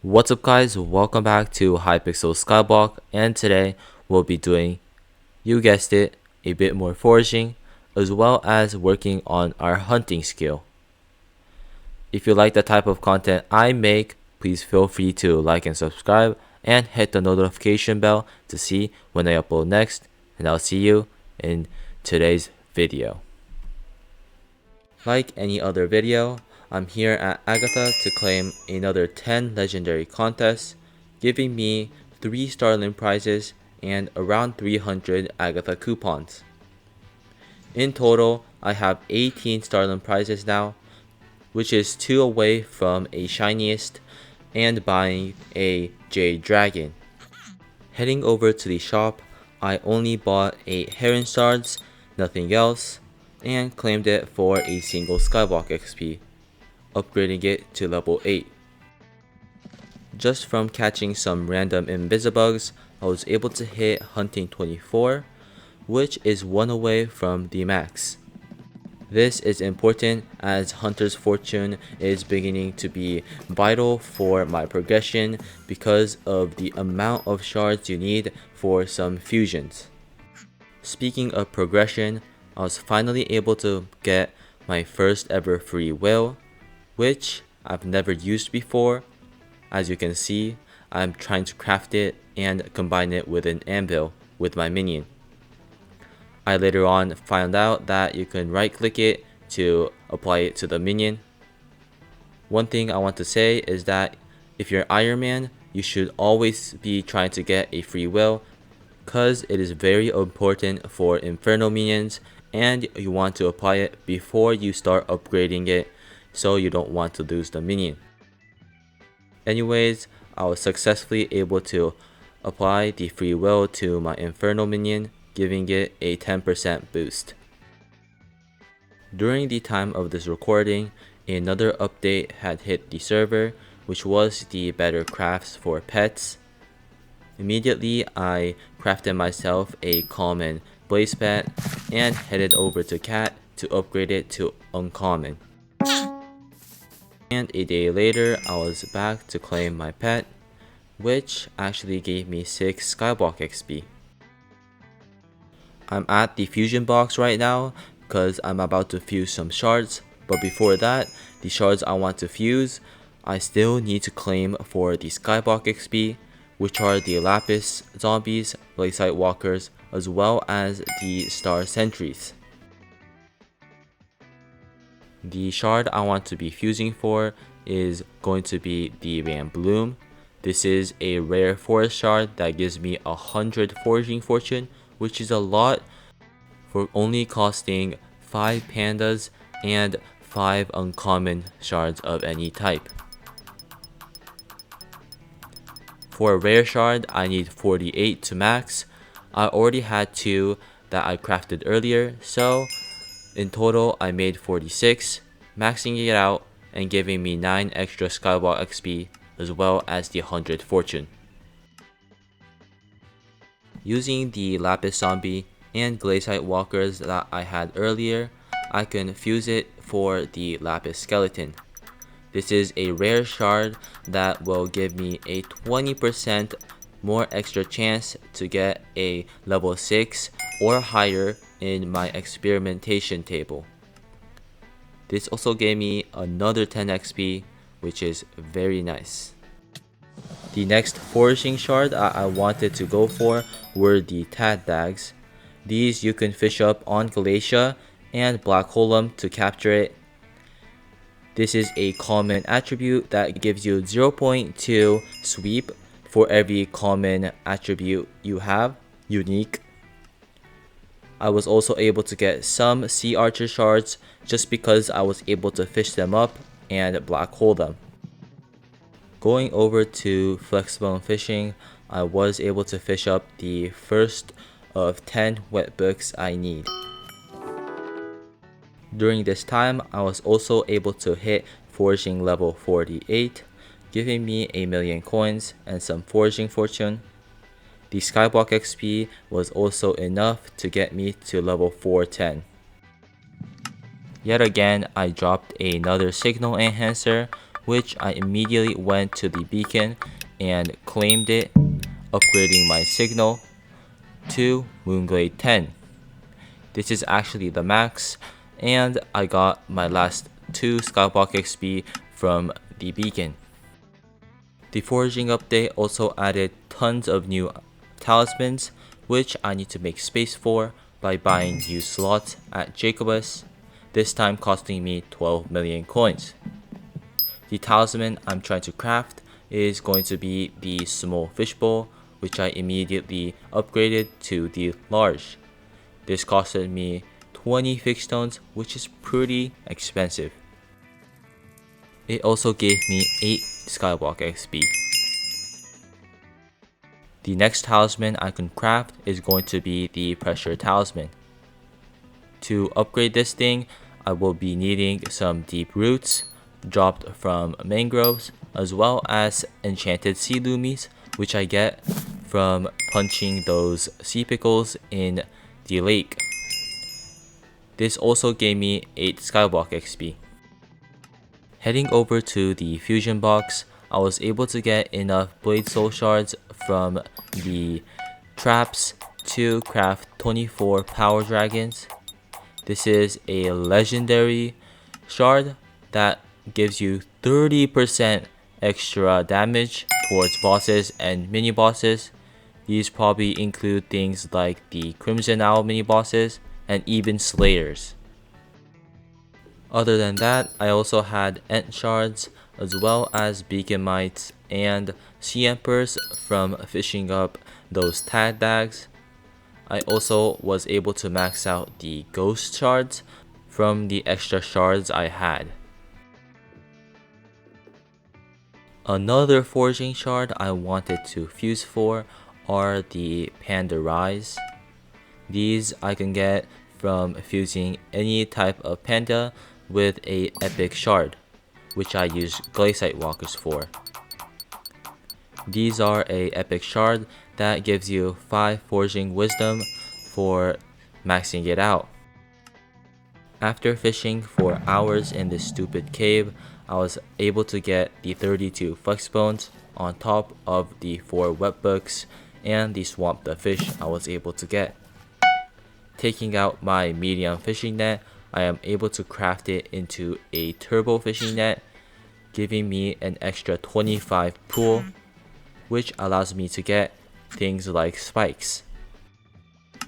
What's up guys, welcome back to Hypixel Skyblock, and today we'll be doing, you guessed it, a bit more foraging as well as working on our hunting skill. If you like the type of content I make, please feel free to like and subscribe and hit the notification bell to see when I upload next, and I'll see you in today's video. Like any other video, I'm here at Agatha to claim another 10 legendary contests, giving me 3 Starling prizes and around 300 Agatha coupons. In total, I have 18 Starling prizes now, which is 2 away from a shiniest and buying a Jade Dragon. Heading over to the shop, I only bought 8 Heron Shards, nothing else, and claimed it for a single Skyblock XP, upgrading it to level 8. Just from catching some random Invisibugs, I was able to hit Hunting 24, which is 1 away from the max. This is important as Hunter's Fortune is beginning to be vital for my progression because of the amount of shards you need for some fusions. Speaking of progression, I was finally able to get my first ever free will, which I've never used before. As you can see, I'm trying to craft it and combine it with an anvil with my minion. I later on found out that you can right click it to apply it to the minion. One thing I want to say is that if you're Ironman, you should always be trying to get a free will, because it is very important for Inferno minions and you want to apply it before you start upgrading it, so you don't want to lose the minion. Anyways, I was successfully able to apply the free will to my Inferno minion, giving it a 10% boost. During the time of this recording, another update had hit the server, which was the better crafts for pets. Immediately, I crafted myself a common blaze pet and headed over to Cat to upgrade it to uncommon. And a day later, I was back to claim my pet, which actually gave me 6 Skyblock XP. I'm at the fusion box right now because I'm about to fuse some shards, but before that, the shards I want to fuse, I still need to claim for the Skyblock XP, which are the Lapis zombies, Lakeside walkers, as well as the Star sentries. The shard I want to be fusing for is going to be the Van Bloom. This is a rare forest shard that gives me 100 foraging fortune, which is a lot for only costing 5 pandas and 5 uncommon shards of any type. For a rare shard, I need 48 to max. I already had 2 that I crafted earlier, so in total I made 46, maxing it out and giving me 9 extra Skyblock XP as well as the 100 fortune. Using the Lapis zombie and Glazite walkers that I had earlier, I can fuse it for the Lapis skeleton. This is a rare shard that will give me a 20% more extra chance to get a level 6 or higher in my experimentation table. This also gave me another 10 XP, which is very nice. The next foraging shard I wanted to go for were the Tad Dags. These you can fish up on Galatia and black hole them to capture it. This is a common attribute that gives you 0.2 sweep for every common attribute you have, unique. I was also able to get some Sea Archer shards just because I was able to fish them up and black hole them. Going over to Flexible Fishing, I was able to fish up the first of 10 wet books I need. During this time, I was also able to hit foraging level 48, giving me 1,000,000 coins and some foraging fortune. The Skyblock XP was also enough to get me to level 410. Yet again, I dropped another signal enhancer, which I immediately went to the beacon and claimed it, upgrading my signal to Moonglade 10. This is actually the max, and I got my last 2 Skyblock XP from the beacon. The foraging update also added tons of new talismans, which I need to make space for by buying used slots at Jacobus, this time costing me 12 million coins. The talisman I'm trying to craft is going to be the small fishbowl, which I immediately upgraded to the large. This costed me 20 fixed stones, which is pretty expensive. It also gave me 8 Skyblock XP. The next talisman I can craft is going to be the pressure talisman. To upgrade this thing, I will be needing some deep roots dropped from mangroves, as well as enchanted sea loomies, which I get from punching those sea pickles in the lake. This also gave me 8 Skyblock XP. Heading over to the fusion box, I was able to get enough blade soul shards from the traps to craft 24 power dragons. This is a legendary shard that gives you 30% extra damage towards bosses and mini bosses. These probably include things like the Crimson Owl mini bosses and even slayers. Other than that, I also had Ent shards as well as beacon mites and sea emperors from fishing up those tag bags. I also was able to max out the ghost shards from the extra shards I had. Another foraging shard I wanted to fuse for are the Panda Rise. These I can get from fusing any type of panda with a epic shard, which I use Glaciite Walkers for. These are a epic shard that gives you 5 foraging wisdom for maxing it out. After fishing for hours in this stupid cave, I was able to get the 32 flex bones on top of the 4 wet books and the swamp the fish I was able to get. Taking out my medium fishing net, I am able to craft it into a turbo fishing net, giving me an extra 25 pool, which allows me to get things like spikes.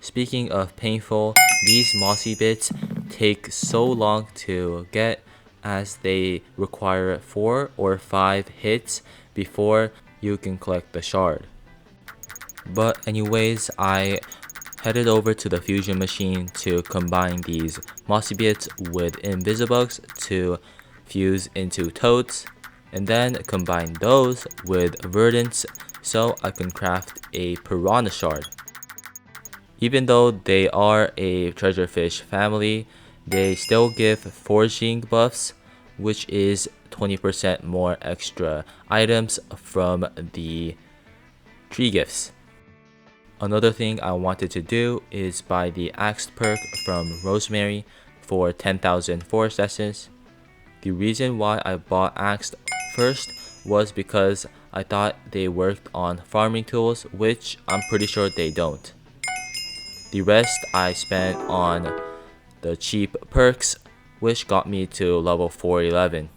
Speaking of painful, these mossy bits take so long to get as they require 4 or 5 hits before you can collect the shard. But anyways, I headed over to the fusion machine to combine these mossy bits with invisibugs to fuse into toads, and then combine those with verdants so I can craft a piranha shard. Even though they are a treasurefish family, they still give foraging buffs, which is 20% more extra items from the tree gifts. Another thing I wanted to do is buy the Axed perk from Rosemary for 10,000 forest essence. The reason why I bought Axed first was because I thought they worked on farming tools, which I'm pretty sure they don't. The rest I spent on the cheap perks, which got me to level 411.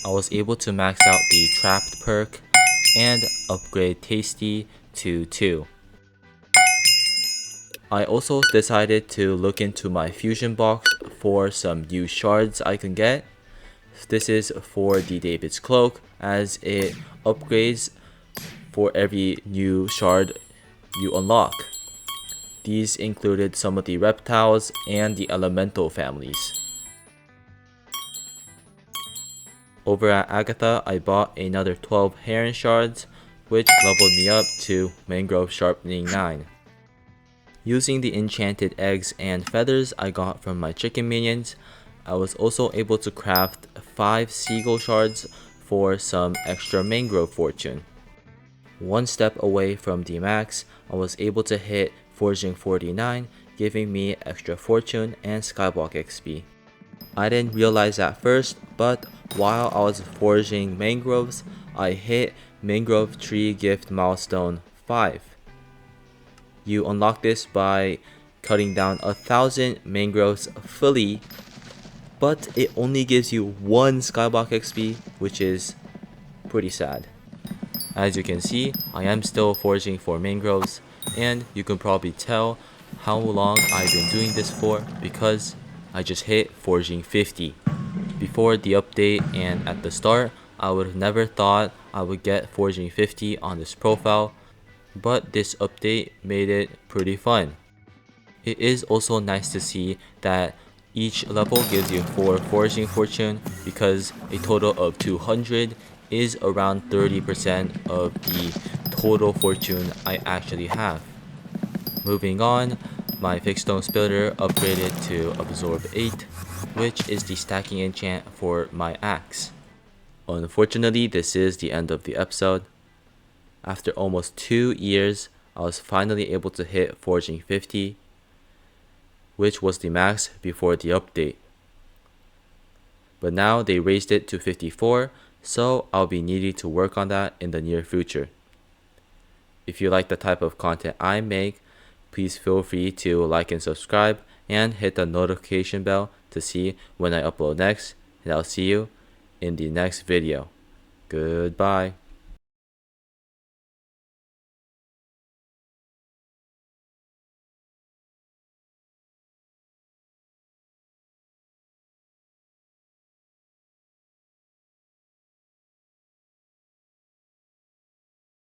I was able to max out the Trapped perk and upgrade Tasty to 2. I also decided to look into my fusion box for some new shards I can get. This is for the David's Cloak, as it upgrades for every new shard you unlock. These included some of the reptiles and the elemental families. Over at Agatha, I bought another 12 heron shards, which leveled me up to Mangrove Sharpening 9. Using the enchanted eggs and feathers I got from my chicken minions, I was also able to craft 5 seagull shards for some extra mangrove fortune. One step away from the max, I was able to hit Foraging 49, giving me extra fortune and Skyblock XP. I didn't realize at first, but while I was foraging mangroves, I hit mangrove tree gift milestone 5. You unlock this by cutting down 1,000 mangroves fully, but it only gives you 1 Skyblock XP, which is pretty sad. As you can see, I am still foraging for mangroves, and you can probably tell how long I've been doing this for because I just hit foraging 50. Before the update and at the start, I would have never thought I would get foraging 50 on this profile, but this update made it pretty fun. It is also nice to see that each level gives you 4 foraging fortune because a total of 200 is around 30% of the total fortune I actually have. Moving on, my fixed stone splitter upgraded to absorb 8, which is the stacking enchant for my axe. Unfortunately, this is the end of the episode. After almost 2 years, I was finally able to hit foraging 50, which was the max before the update. But now they raised it to 54, so I'll be needing to work on that in the near future. If you like the type of content I make, please feel free to like and subscribe and hit the notification bell to see when I upload next, and I'll see you in the next video. Goodbye.